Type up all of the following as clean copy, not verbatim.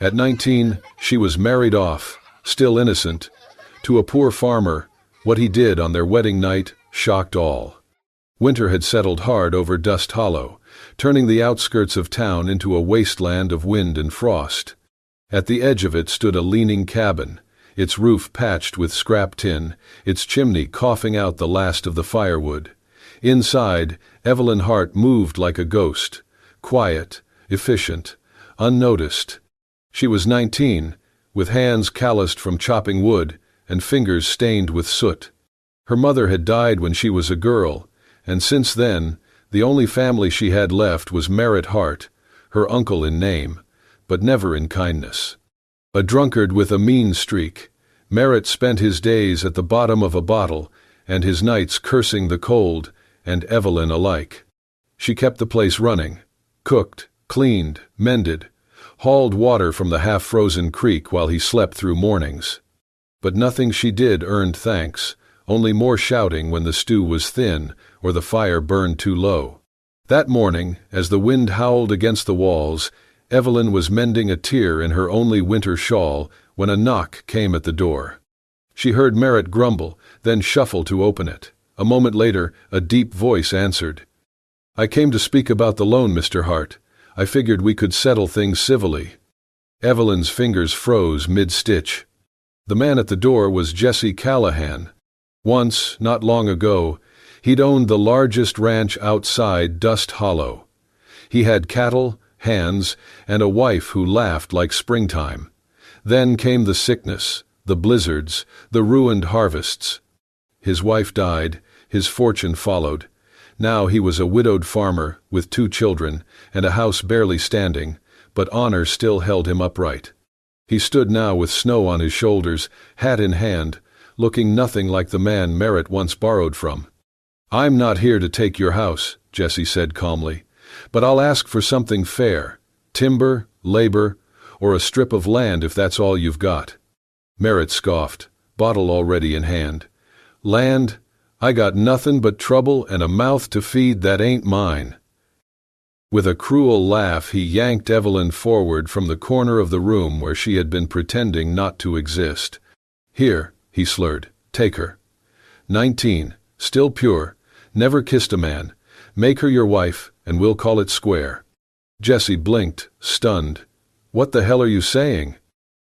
At 19, she was married off, still innocent, to a poor farmer. What he did on their wedding night shocked all. Winter had settled hard over Dust Hollow, turning the outskirts of town into a wasteland of wind and frost. At the edge of it stood a leaning cabin, its roof patched with scrap tin, its chimney coughing out the last of the firewood. Inside, Evelyn Hart moved like a ghost, quiet, efficient, unnoticed. She was 19, with hands calloused from chopping wood and fingers stained with soot. Her mother had died when she was a girl, and since then, the only family she had left was Merritt Hart, her uncle in name, but never in kindness. A drunkard with a mean streak, Merritt spent his days at the bottom of a bottle and his nights cursing the cold and Evelyn alike. She kept the place running, cooked, cleaned, mended, hauled water from the half-frozen creek while he slept through mornings. But nothing she did earned thanks, only more shouting when the stew was thin or the fire burned too low. That morning, as the wind howled against the walls, Evelyn was mending a tear in her only winter shawl when a knock came at the door. She heard Merritt grumble, then shuffle to open it. A moment later, a deep voice answered. "I came to speak about the loan, Mr. Hart. I figured we could settle things civilly." Evelyn's fingers froze mid-stitch. The man at the door was Jesse Callahan. Once, not long ago, he'd owned the largest ranch outside Dust Hollow. He had cattle, hands, and a wife who laughed like springtime. Then came the sickness, the blizzards, the ruined harvests. His wife died, his fortune followed. Now he was a widowed farmer with 2 children and a house barely standing, but honor still held him upright. He stood now with snow on his shoulders, hat in hand, looking nothing like the man Merritt once borrowed from. "I'm not here to take your house," Jesse said calmly, "but I'll ask for something fair. Timber, labor, or a strip of land if that's all you've got." Merritt scoffed, bottle already in hand. "Land? I got nothing but trouble and a mouth to feed that ain't mine." With a cruel laugh, he yanked Evelyn forward from the corner of the room where she had been pretending not to exist. "Here," he slurred, "take her. 19, still pure, never kissed a man. Make her your wife, and we'll call it square." Jesse blinked, stunned. "What the hell are you saying?"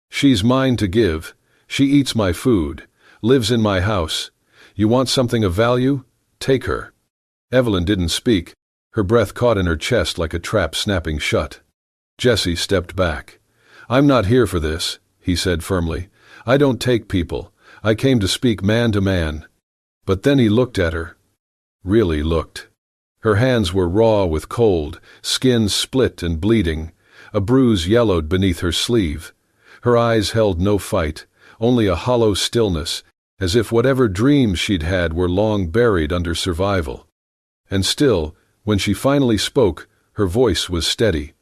"She's mine to give. She eats my food, lives in my house. You want something of value? Take her." Evelyn didn't speak. Her breath caught in her chest like a trap snapping shut. Jesse stepped back. "I'm not here for this," he said firmly. "I don't take people. I came to speak man to man." But then he looked at her. Really looked. Her hands were raw with cold, skin split and bleeding. A bruise yellowed beneath her sleeve. Her eyes held no fight, only a hollow stillness, as if whatever dreams she'd had were long buried under survival. And still, when she finally spoke, her voice was steady.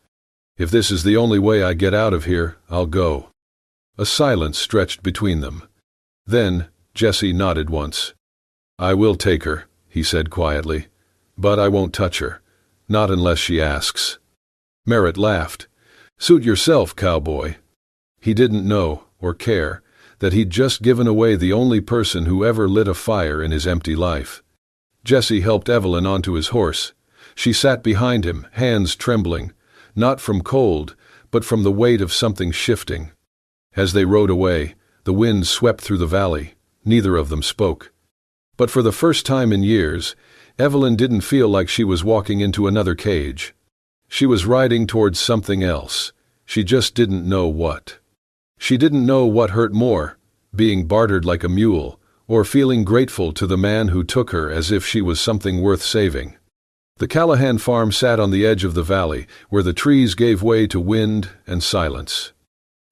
"If this is the only way I get out of here, I'll go." A silence stretched between them. Then Jesse nodded once. "I will take her," he said quietly, "but I won't touch her. Not unless she asks." Merritt laughed. "Suit yourself, cowboy." He didn't know, or care, that he'd just given away the only person who ever lit a fire in his empty life. Jesse helped Evelyn onto his horse. She sat behind him, hands trembling, not from cold, but from the weight of something shifting. As they rode away, the wind swept through the valley. Neither of them spoke. But for the first time in years, Evelyn didn't feel like she was walking into another cage. She was riding towards something else. She just didn't know what. She didn't know what hurt more, being bartered like a mule, or feeling grateful to the man who took her as if she was something worth saving. The Callahan farm sat on the edge of the valley, where the trees gave way to wind and silence.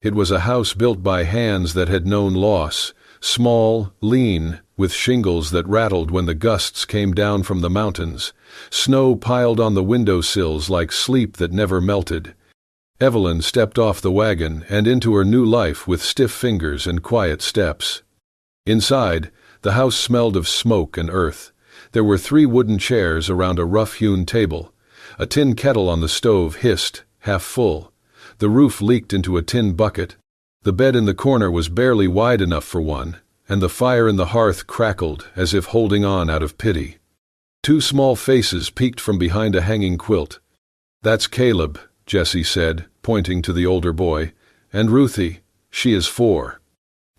It was a house built by hands that had known loss, small, lean, with shingles that rattled when the gusts came down from the mountains, snow piled on the windowsills like sleep that never melted. Evelyn stepped off the wagon and into her new life with stiff fingers and quiet steps. Inside, the house smelled of smoke and earth. There were 3 wooden chairs around a rough-hewn table. A tin kettle on the stove hissed, half full. The roof leaked into a tin bucket. The bed in the corner was barely wide enough for one, and the fire in the hearth crackled as if holding on out of pity. Two small faces peeked from behind a hanging quilt. "That's Caleb," Jessie said, pointing to the older boy, "and Ruthie, she is 4.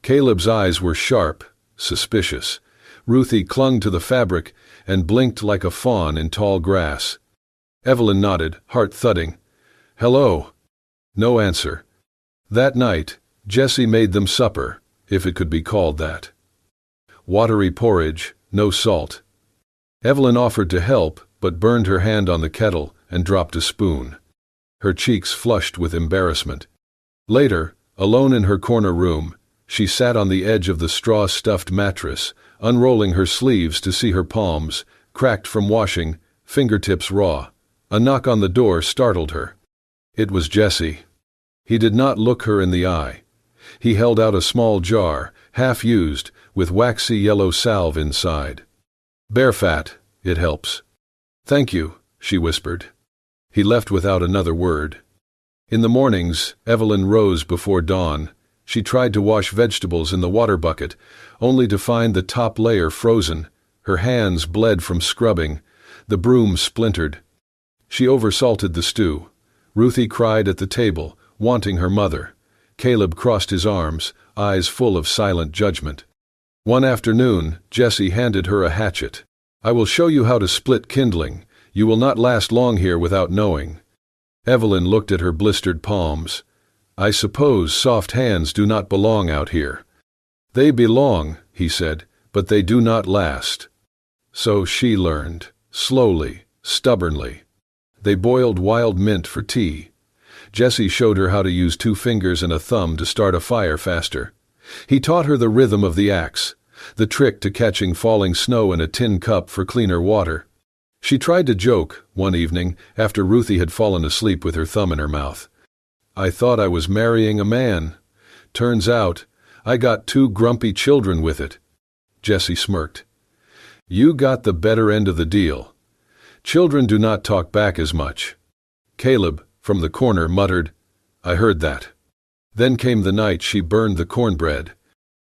Caleb's eyes were sharp, suspicious. Ruthie clung to the fabric and blinked like a fawn in tall grass. Evelyn nodded, heart thudding. "Hello." No answer. That night, Jessie made them supper, if it could be called that. Watery porridge, no salt. Evelyn offered to help, but burned her hand on the kettle and dropped a spoon. Her cheeks flushed with embarrassment. Later, alone in her corner room, she sat on the edge of the straw-stuffed mattress, unrolling her sleeves to see her palms, cracked from washing, fingertips raw. A knock on the door startled her. It was Jessie. He did not look her in the eye. He held out a small jar, half-used, with waxy yellow salve inside. "Bear fat, it helps." "Thank you," she whispered. He left without another word. In the mornings, Evelyn rose before dawn. She tried to wash vegetables in the water bucket, only to find the top layer frozen. Her hands bled from scrubbing. The broom splintered. She oversalted the stew. Ruthie cried at the table, wanting her mother. Caleb crossed his arms, eyes full of silent judgment. One afternoon, Jessie handed her a hatchet. "I will show you how to split kindling. You will not last long here without knowing." Evelyn looked at her blistered palms. "I suppose soft hands do not belong out here." "They belong," he said, "but they do not last." So she learned, slowly, stubbornly. They boiled wild mint for tea. Jessie showed her how to use 2 fingers and a thumb to start a fire faster. He taught her the rhythm of the axe, the trick to catching falling snow in a tin cup for cleaner water. She tried to joke, one evening, after Ruthie had fallen asleep with her thumb in her mouth. "I thought I was marrying a man. Turns out, I got 2 grumpy children with it." Jessie smirked. "You got the better end of the deal. Children do not talk back as much." Caleb, from the corner, muttered, "I heard that." Then came the night she burned the cornbread.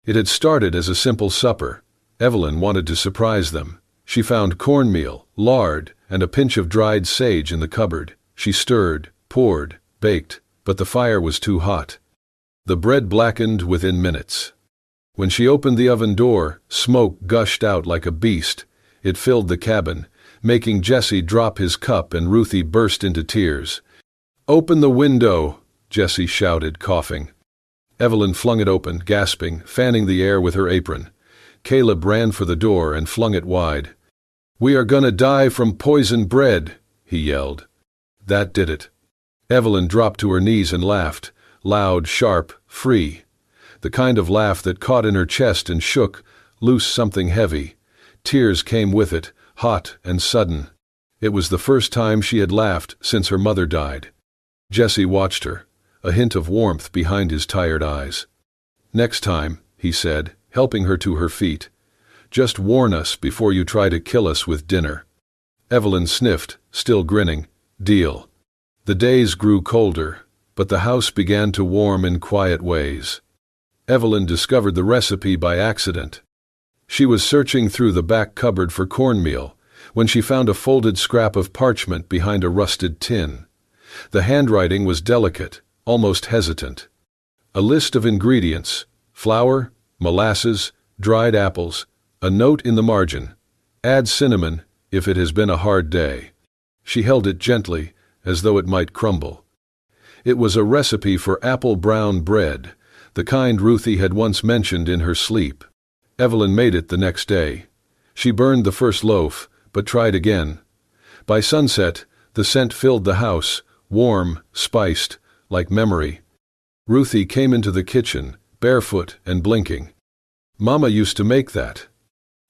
It had started as a simple supper. Evelyn wanted to surprise them. She found cornmeal, lard, and a pinch of dried sage in the cupboard. She stirred, poured, baked, but the fire was too hot. The bread blackened within minutes. When she opened the oven door, smoke gushed out like a beast. It filled the cabin, making Jessie drop his cup, and Ruthie burst into tears. "Open the window," Jessie shouted, coughing. Evelyn flung it open, gasping, fanning the air with her apron. Caleb ran for the door and flung it wide. "We are gonna die from poisoned bread," he yelled. That did it. Evelyn dropped to her knees and laughed, loud, sharp, free. The kind of laugh that caught in her chest and shook, loose something heavy. Tears came with it, hot and sudden. It was the first time she had laughed since her mother died. Jessie watched her, a hint of warmth behind his tired eyes. "Next time," he said, helping her to her feet, "just warn us before you try to kill us with dinner." Evelyn sniffed, still grinning. "Deal." The days grew colder, but the house began to warm in quiet ways. Evelyn discovered the recipe by accident. She was searching through the back cupboard for cornmeal when she found a folded scrap of parchment behind a rusted tin. The handwriting was delicate, almost hesitant. A list of ingredients: flour, molasses, dried apples, a note in the margin: "Add cinnamon if it has been a hard day." She held it gently, as though it might crumble. It was a recipe for apple brown bread, the kind Ruthie had once mentioned in her sleep. Evelyn made it the next day. She burned the first loaf, but tried again. By sunset, the scent filled the house, warm, spiced, like memory. Ruthie came into the kitchen, barefoot and blinking. "Mama used to make that."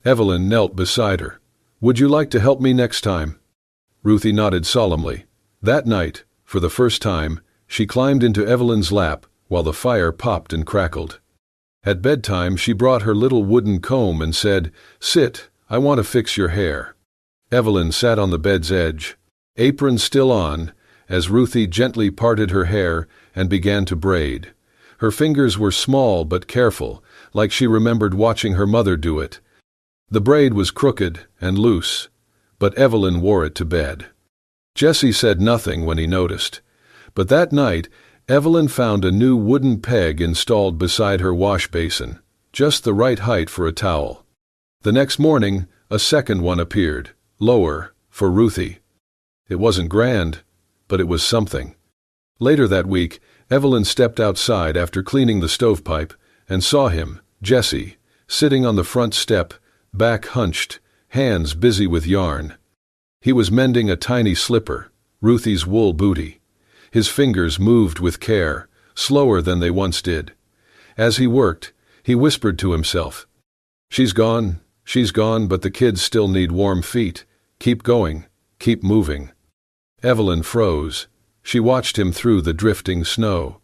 Evelyn knelt beside her. "Would you like to help me next time?" Ruthie nodded solemnly. That night, for the first time, she climbed into Evelyn's lap while the fire popped and crackled. At bedtime, she brought her little wooden comb and said, "Sit, I want to fix your hair." Evelyn sat on the bed's edge, apron still on, as Ruthie gently parted her hair and began to braid. Her fingers were small but careful, like she remembered watching her mother do it. The braid was crooked and loose, but Evelyn wore it to bed. Jesse said nothing when he noticed, but that night Evelyn found a new wooden peg installed beside her wash basin, just the right height for a towel. The next morning, a second one appeared, lower, for Ruthie. It wasn't grand, but it was something. Later that week, Evelyn stepped outside after cleaning the stovepipe and saw him, Jesse, sitting on the front step, back hunched, hands busy with yarn. He was mending a tiny slipper, Ruthie's wool bootie. His fingers moved with care, slower than they once did. As he worked, he whispered to himself, she's gone, but the kids still need warm feet. Keep going, keep moving." Evelyn froze. She watched him through the drifting snow.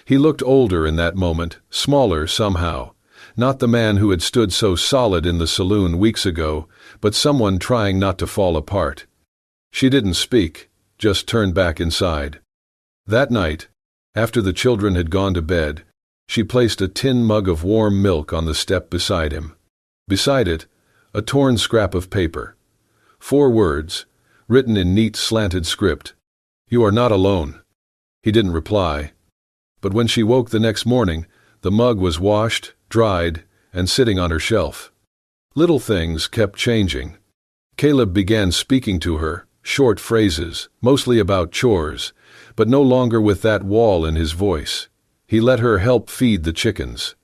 He looked older in that moment, smaller somehow. Not the man who had stood so solid in the saloon weeks ago, but someone trying not to fall apart. She didn't speak, just turned back inside. That night, after the children had gone to bed, she placed a tin mug of warm milk on the step beside him. Beside it, a torn scrap of paper. 4 words, written in neat slanted script. "You are not alone." He didn't reply. But when she woke the next morning, the mug was washed, dried, and sitting on her shelf. Little things kept changing. Caleb began speaking to her, short phrases, mostly about chores, but no longer with that wall in his voice. He let her help feed the chickens.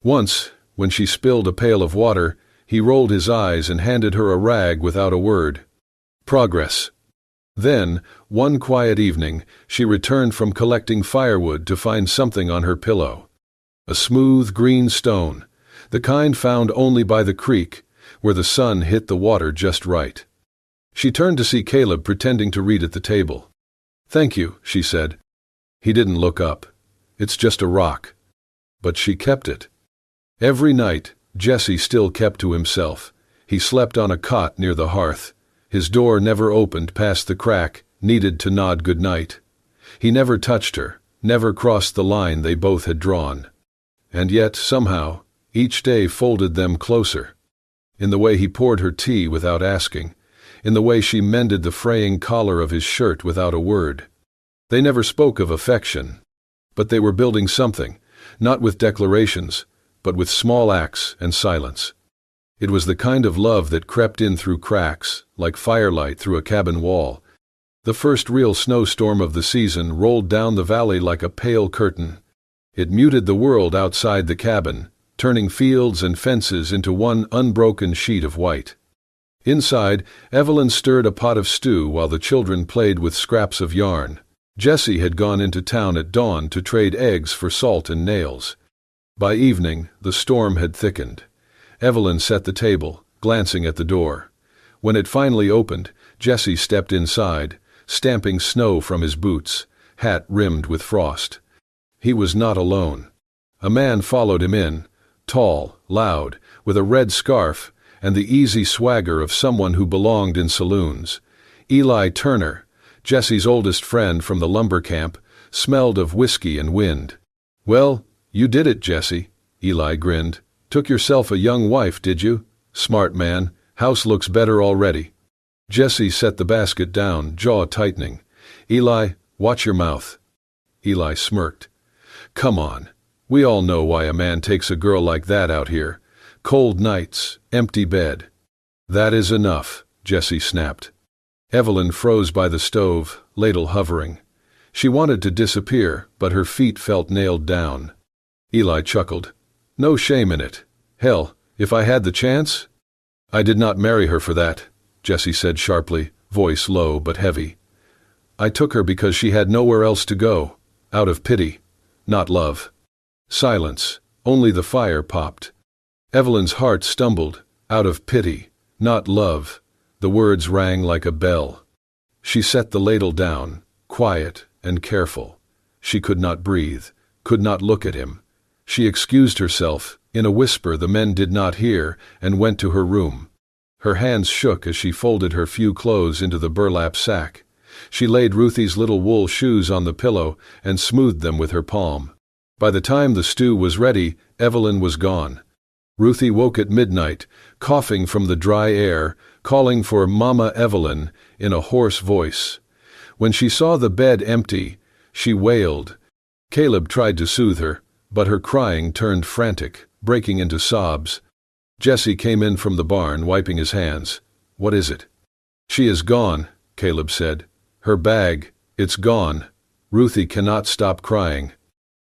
Once, when she spilled a pail of water, he rolled his eyes and handed her a rag without a word. Progress. Then, one quiet evening, she returned from collecting firewood to find something on her pillow. A smooth green stone, the kind found only by the creek, where the sun hit the water just right. She turned to see Caleb pretending to read at the table. "Thank you," she said. He didn't look up. "It's just a rock." But she kept it. Every night, Jesse still kept to himself. He slept on a cot near the hearth. His door never opened past the crack, needed to nod good night. He never touched her, never crossed the line they both had drawn. And yet, somehow, each day folded them closer. In the way he poured her tea without asking, in the way she mended the fraying collar of his shirt without a word. They never spoke of affection, but they were building something, not with declarations, but with small acts and silence. It was the kind of love that crept in through cracks, like firelight through a cabin wall. The first real snowstorm of the season rolled down the valley like a pale curtain. It muted the world outside the cabin, turning fields and fences into one unbroken sheet of white. Inside, Evelyn stirred a pot of stew while the children played with scraps of yarn. Jesse had gone into town at dawn to trade eggs for salt and nails. By evening, the storm had thickened. Evelyn set the table, glancing at the door. When it finally opened, Jesse stepped inside, stamping snow from his boots, hat rimmed with frost. He was not alone. A man followed him in, tall, loud, with a red scarf and the easy swagger of someone who belonged in saloons. Eli Turner, Jesse's oldest friend from the lumber camp, smelled of whiskey and wind. "Well, you did it, Jesse," Eli grinned. "Took yourself a young wife, did you? Smart man. House looks better already." Jesse set the basket down, jaw tightening. "Eli, watch your mouth." Eli smirked. "Come on. We all know why a man takes a girl like that out here. Cold nights, empty bed." "That is enough," Jesse snapped. Evelyn froze by the stove, ladle hovering. She wanted to disappear, but her feet felt nailed down. Eli chuckled. "No shame in it. Hell, if I had the chance—" "I did not marry her for that," Jesse said sharply, voice low but heavy. "I took her because she had nowhere else to go, out of pity, not love." Silence. Only the fire popped. Evelyn's heart stumbled. Out of pity, not love. The words rang like a bell. She set the ladle down, quiet and careful. She could not breathe, could not look at him. She excused herself, in a whisper the men did not hear, and went to her room. Her hands shook as she folded her few clothes into the burlap sack. She laid Ruthie's little wool shoes on the pillow and smoothed them with her palm. By the time the stew was ready, Evelyn was gone. Ruthie woke at midnight, coughing from the dry air, calling for Mama Evelyn in a hoarse voice. When she saw the bed empty, she wailed. Caleb tried to soothe her, but her crying turned frantic, breaking into sobs. Jesse came in from the barn, wiping his hands. "What is it?" "She is gone," Caleb said. "Her bag, it's gone." Ruthie cannot stop crying.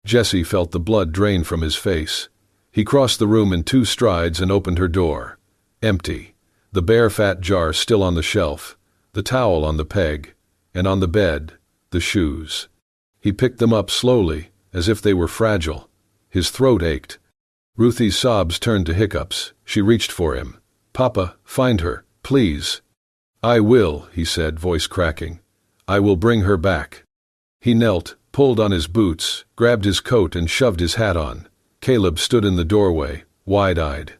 Jesse felt the blood drain from his face. He crossed the room in 2 strides and opened her door. Empty. The bare fat jar still on the shelf, the towel on the peg, and on the bed, the shoes. He picked them up slowly, as if they were fragile. His throat ached. Ruthie's sobs turned to hiccups. She reached for him. "Papa, find her, please." "I will," he said, voice cracking. "I will bring her back." He knelt, pulled on his boots, grabbed his coat and shoved his hat on. Caleb stood in the doorway, wide-eyed.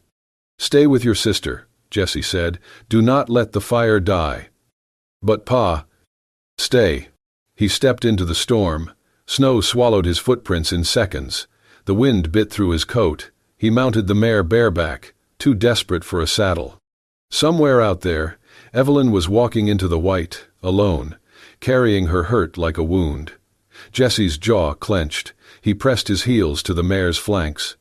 "Stay with your sister," Jesse said. "Do not let the fire die." "But Pa—" "Stay." He stepped into the storm. Snow swallowed his footprints in seconds. The wind bit through his coat. He mounted the mare bareback, too desperate for a saddle. Somewhere out there, Evelyn was walking into the white, alone, carrying her hurt like a wound. Jesse's jaw clenched. He pressed his heels to the mare's flanks.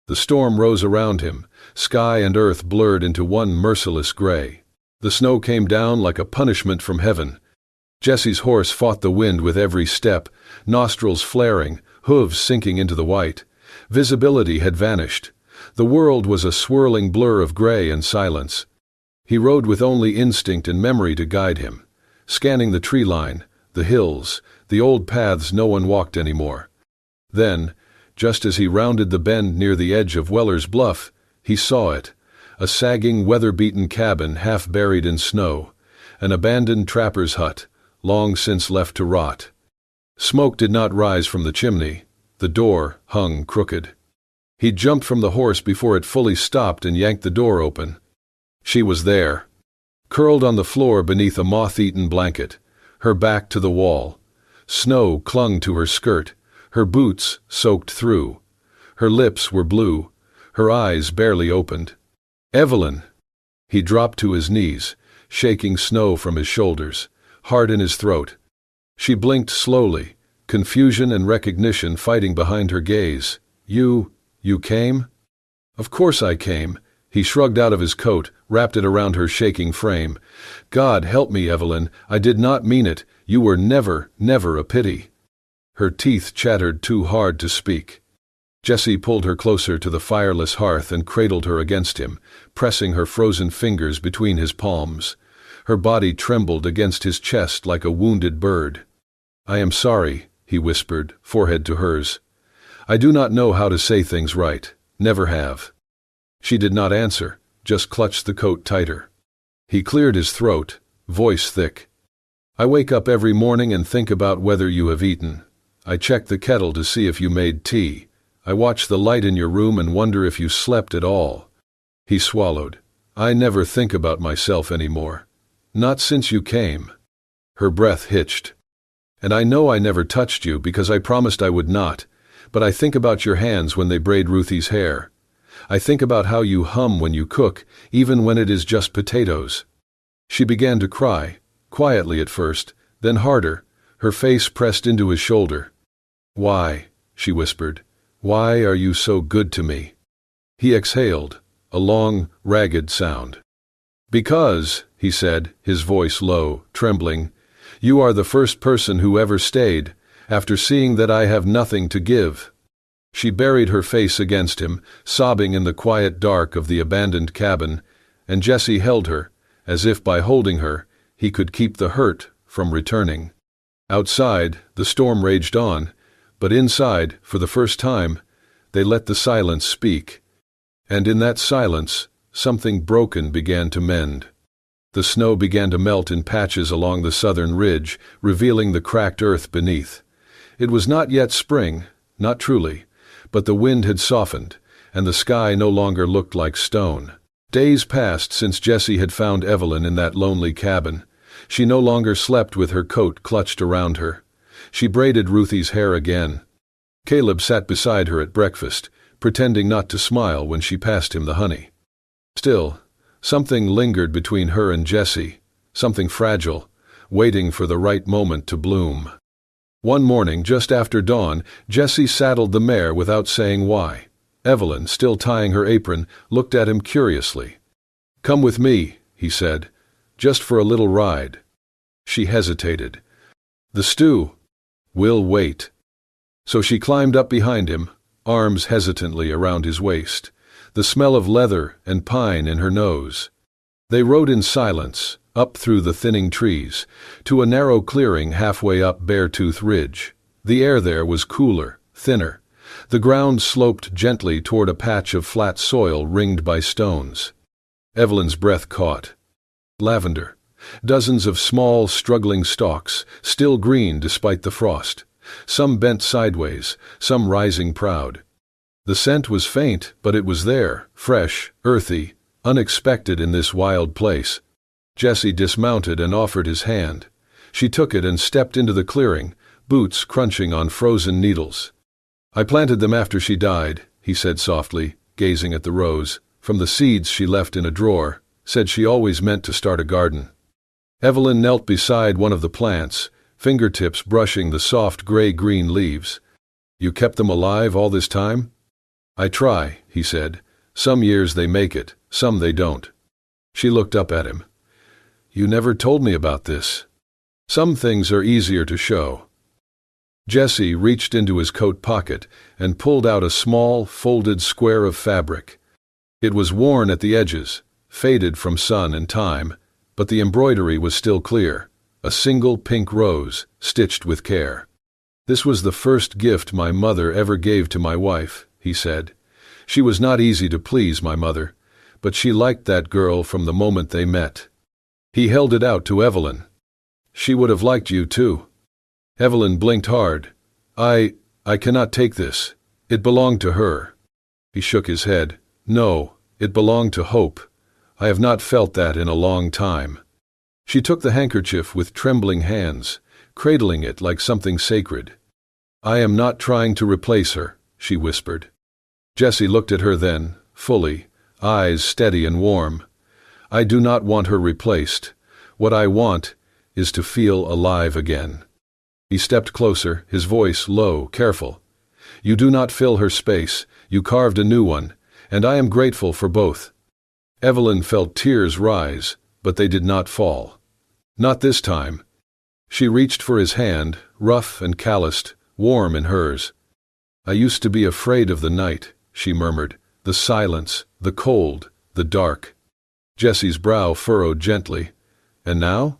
The storm rose around him. Sky and earth blurred into one merciless gray. The snow came down like a punishment from heaven. Jesse's horse fought the wind with every step, nostrils flaring, hooves sinking into the white. Visibility had vanished. The world was a swirling blur of gray and silence. He rode with only instinct and memory to guide him, scanning the tree line, the hills, the old paths no one walked anymore. Then, just as he rounded the bend near the edge of Weller's Bluff, he saw it, a sagging, weather-beaten cabin half buried in snow, an abandoned trapper's hut, long since left to rot. Smoke did not rise from the chimney. The door hung crooked. He jumped from the horse before it fully stopped and yanked the door open. She was there, curled on the floor beneath a moth-eaten blanket, her back to the wall. Snow clung to her skirt, her boots soaked through. Her lips were blue, her eyes barely opened. "Evelyn!" He dropped to his knees, shaking snow from his shoulders, heart in his throat. She blinked slowly, confusion and recognition fighting behind her gaze. You came?" "Of course I came." He shrugged out of his coat, wrapped it around her shaking frame. "God help me, Evelyn, I did not mean it. You were never, never a pity." Her teeth chattered too hard to speak. Jesse pulled her closer to the fireless hearth and cradled her against him, pressing her frozen fingers between his palms. Her body trembled against his chest like a wounded bird. "I am sorry," he whispered, forehead to hers. "I do not know how to say things right. Never have." She did not answer, just clutched the coat tighter. He cleared his throat, voice thick. "I wake up every morning and think about whether you have eaten. I check the kettle to see if you made tea. I watch the light in your room and wonder if you slept at all." He swallowed. "I never think about myself anymore. Not since you came." Her breath hitched. "And I know I never touched you because I promised I would not, but I think about your hands when they braid Ruthie's hair. I think about how you hum when you cook, even when it is just potatoes." She began to cry, quietly at first, then harder, her face pressed into his shoulder. "Why?" she whispered. "Why are you so good to me?" He exhaled, a long, ragged sound. "Because," he said, his voice low, trembling, "you are the first person who ever stayed, after seeing that I have nothing to give." She buried her face against him, sobbing in the quiet dark of the abandoned cabin, and Jesse held her, as if by holding her, he could keep the hurt from returning. Outside, the storm raged on, but inside, for the first time, they let the silence speak. And in that silence, something broken began to mend. The snow began to melt in patches along the southern ridge, revealing the cracked earth beneath. It was not yet spring, not truly, but the wind had softened, and the sky no longer looked like stone. Days passed since Jesse had found Evelyn in that lonely cabin. She no longer slept with her coat clutched around her. She braided Ruthie's hair again. Caleb sat beside her at breakfast, pretending not to smile when she passed him the honey. Still, something lingered between her and Jessie, something fragile, waiting for the right moment to bloom. One morning, just after dawn, Jessie saddled the mare without saying why. Evelyn, still tying her apron, looked at him curiously. "Come with me," he said, "just for a little ride." She hesitated. "The stew." "We'll wait." So she climbed up behind him, arms hesitantly around his waist, the smell of leather and pine in her nose. They rode in silence, up through the thinning trees, to a narrow clearing halfway up Beartooth Ridge. The air there was cooler, thinner. The ground sloped gently toward a patch of flat soil ringed by stones. Evelyn's breath caught. Lavender. Dozens of small, struggling stalks, still green despite the frost. Some bent sideways, some rising proud. The scent was faint, but it was there, fresh, earthy, unexpected in this wild place. Jessie dismounted and offered his hand. She took it and stepped into the clearing, boots crunching on frozen needles. "I planted them after she died," he said softly, gazing at the rose. "From the seeds she left in a drawer, said she always meant to start a garden." Evelyn knelt beside one of the plants, fingertips brushing the soft gray-green leaves. "You kept them alive all this time?" "I try," he said. "Some years they make it, some they don't." She looked up at him. "You never told me about this." "Some things are easier to show." Jessie reached into his coat pocket and pulled out a small, folded square of fabric. It was worn at the edges, faded from sun and time, but the embroidery was still clear, a single pink rose, stitched with care. "This was the first gift my mother ever gave to my wife," he said. "She was not easy to please, my mother, but she liked that girl from the moment they met." He held it out to Evelyn. "She would have liked you, too." Evelyn blinked hard. I cannot take this. It belonged to her." He shook his head. "No, it belonged to Hope. I have not felt that in a long time." She took the handkerchief with trembling hands, cradling it like something sacred. "I am not trying to replace her," she whispered. Jessie looked at her then, fully, eyes steady and warm. "I do not want her replaced. What I want is to feel alive again." He stepped closer, his voice low, careful. "You do not fill her space. You carved a new one, and I am grateful for both." Evelyn felt tears rise, but they did not fall. Not this time. She reached for his hand, rough and calloused, warm in hers. "I used to be afraid of the night," she murmured, "the silence, the cold, the dark." Jessie's brow furrowed gently. "And now?"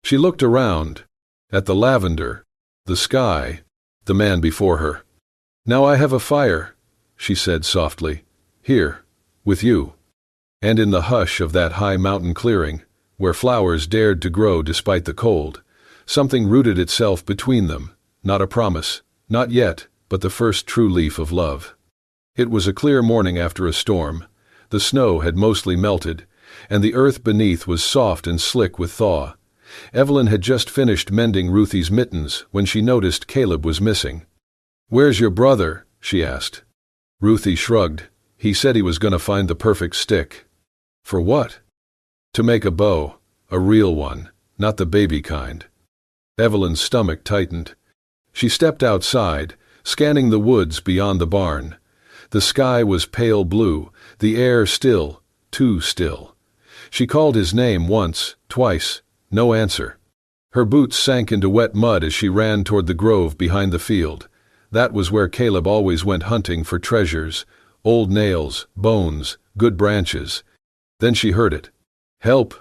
She looked around, at the lavender, the sky, the man before her. "Now I have a fire," she said softly. "Here, with you." And in the hush of that high mountain clearing, where flowers dared to grow despite the cold, something rooted itself between them, not a promise, not yet, but the first true leaf of love. It was a clear morning after a storm. The snow had mostly melted, and the earth beneath was soft and slick with thaw. Evelyn had just finished mending Ruthie's mittens when she noticed Caleb was missing. "Where's your brother?" she asked. Ruthie shrugged. "He said he was going to find the perfect stick." "For what?" "To make a bow, a real one, not the baby kind." Evelyn's stomach tightened. She stepped outside, scanning the woods beyond the barn. The sky was pale blue, the air still, too still. She called his name once, twice. No answer. Her boots sank into wet mud as she ran toward the grove behind the field. That was where Caleb always went hunting for treasures, old nails, bones, good branches. Then she heard it. "Help!"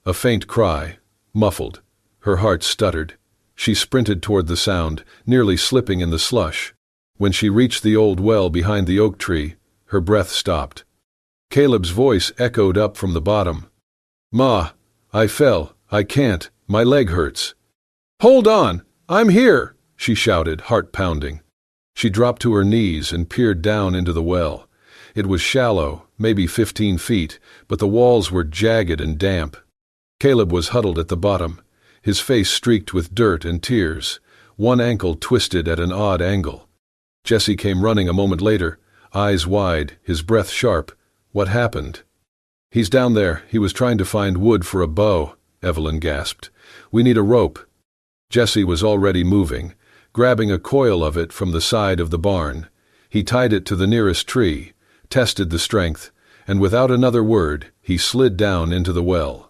A faint cry, muffled. Her heart stuttered. She sprinted toward the sound, nearly slipping in the slush. When she reached the old well behind the oak tree, her breath stopped. Caleb's voice echoed up from the bottom. "Ma, I fell. I can't. My leg hurts." "Hold on! I'm here!" she shouted, heart pounding. She dropped to her knees and peered down into the well. It was shallow, maybe 15 feet, but the walls were jagged and damp. Caleb was huddled at the bottom, his face streaked with dirt and tears, one ankle twisted at an odd angle. Jesse came running a moment later, eyes wide, his breath sharp. What happened? He's down there. He was trying to find wood for a bow, Evelyn gasped. We need a rope. Jesse was already moving, grabbing a coil of it from the side of the barn. He tied it to the nearest tree, tested the strength, and without another word, he slid down into the well.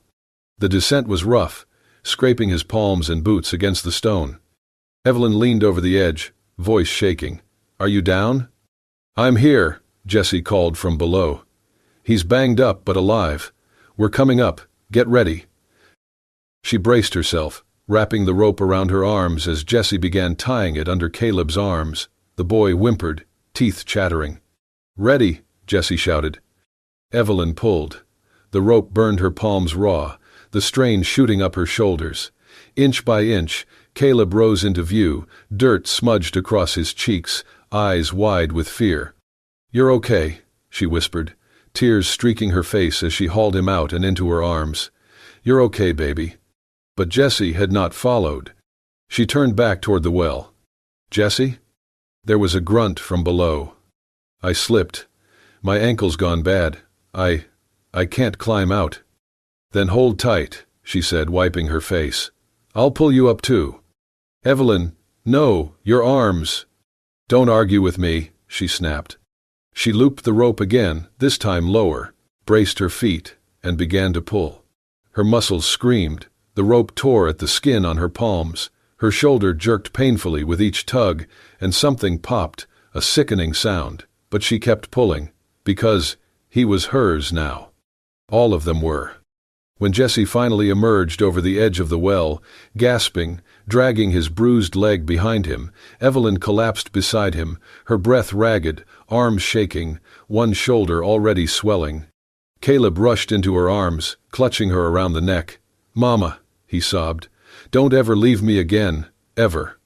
The descent was rough, scraping his palms and boots against the stone. Evelyn leaned over the edge, voice shaking. Are you down? I'm here, Jesse called from below. He's banged up but alive. We're coming up. Get ready. She braced herself, wrapping the rope around her arms as Jesse began tying it under Caleb's arms. The boy whimpered, teeth chattering. Ready, Jesse shouted. Evelyn pulled. The rope burned her palms raw, the strain shooting up her shoulders. Inch by inch, Caleb rose into view, dirt smudged across his cheeks, eyes wide with fear. You're okay, she whispered, tears streaking her face as she hauled him out and into her arms. You're okay, baby. But Jesse had not followed. She turned back toward the well. Jesse? There was a grunt from below. I slipped. My ankle's gone bad. I can't climb out. Then hold tight, she said, wiping her face. I'll pull you up too. Evelyn, no, your arms. Don't argue with me, she snapped. She looped the rope again, this time lower, braced her feet, and began to pull. Her muscles screamed. The rope tore at the skin on her palms. Her shoulder jerked painfully with each tug, and something popped, a sickening sound. But she kept pulling, because he was hers now. All of them were. When Jesse finally emerged over the edge of the well, gasping, dragging his bruised leg behind him, Evelyn collapsed beside him, her breath ragged, arms shaking, one shoulder already swelling. Caleb rushed into her arms, clutching her around the neck. Mama, he sobbed, don't ever leave me again, ever.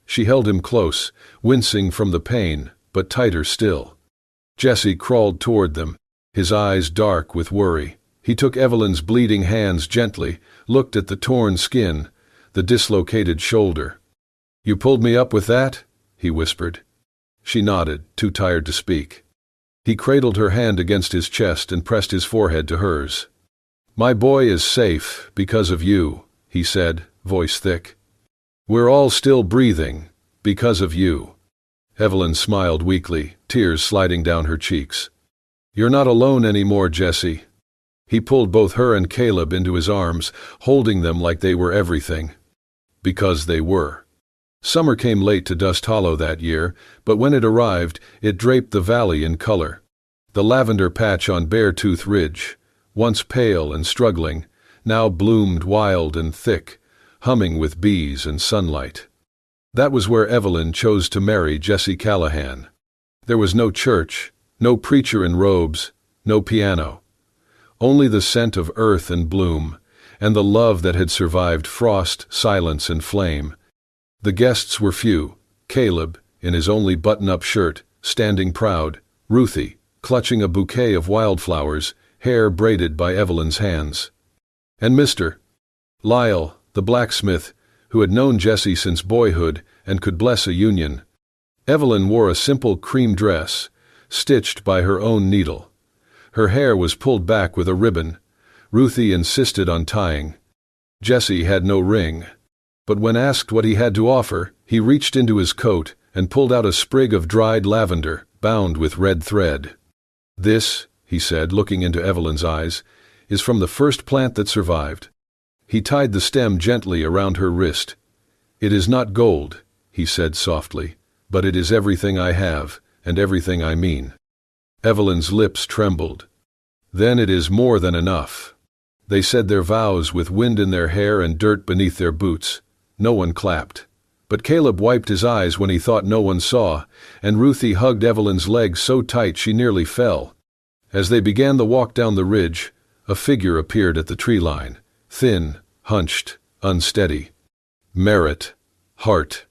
She held him close, wincing from the pain, but tighter still. Jesse crawled toward them, his eyes dark with worry. He took Evelyn's bleeding hands gently, looked at the torn skin, the dislocated shoulder. You pulled me up with that? He whispered. She nodded, too tired to speak. He cradled her hand against his chest and pressed his forehead to hers. My boy is safe because of you, he said, voice thick. We're all still breathing because of you. Evelyn smiled weakly, tears sliding down her cheeks. You're not alone anymore, Jesse. He pulled both her and Caleb into his arms, holding them like they were everything. Because they were. Summer came late to Dust Hollow that year, but when it arrived, it draped the valley in color. The lavender patch on Beartooth Ridge, once pale and struggling, now bloomed wild and thick, humming with bees and sunlight. That was where Evelyn chose to marry Jesse Callahan. There was no church, no preacher in robes, no piano. Only the scent of earth and bloom, and the love that had survived frost, silence, and flame. The guests were few. Caleb, in his only button-up shirt, standing proud. Ruthie, clutching a bouquet of wildflowers, hair braided by Evelyn's hands. And Mr. Lyle, the blacksmith, who had known Jesse since boyhood and could bless a union. Evelyn wore a simple cream dress, stitched by her own needle. Her hair was pulled back with a ribbon. Ruthie insisted on tying. Jesse had no ring. But when asked what he had to offer, he reached into his coat and pulled out a sprig of dried lavender, bound with red thread. This, he said, looking into Evelyn's eyes, is from the first plant that survived. He tied the stem gently around her wrist. It is not gold, he said softly, but it is everything I have and everything I mean. Evelyn's lips trembled. Then it is more than enough. They said their vows with wind in their hair and dirt beneath their boots. No one clapped. But Caleb wiped his eyes when he thought no one saw, and Ruthie hugged Evelyn's leg so tight she nearly fell. As they began the walk down the ridge, a figure appeared at the tree line, thin, hunched, unsteady. Merritt. Hart.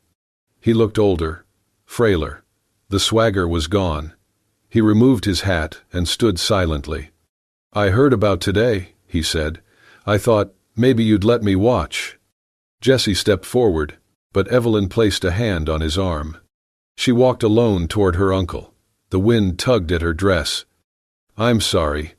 He looked older, frailer. The swagger was gone. He removed his hat and stood silently. I heard about today, he said. I thought, Maybe you'd let me watch." Jesse stepped forward, but Evelyn placed a hand on his arm. She walked alone toward her uncle. The wind tugged at her dress. "I'm sorry,"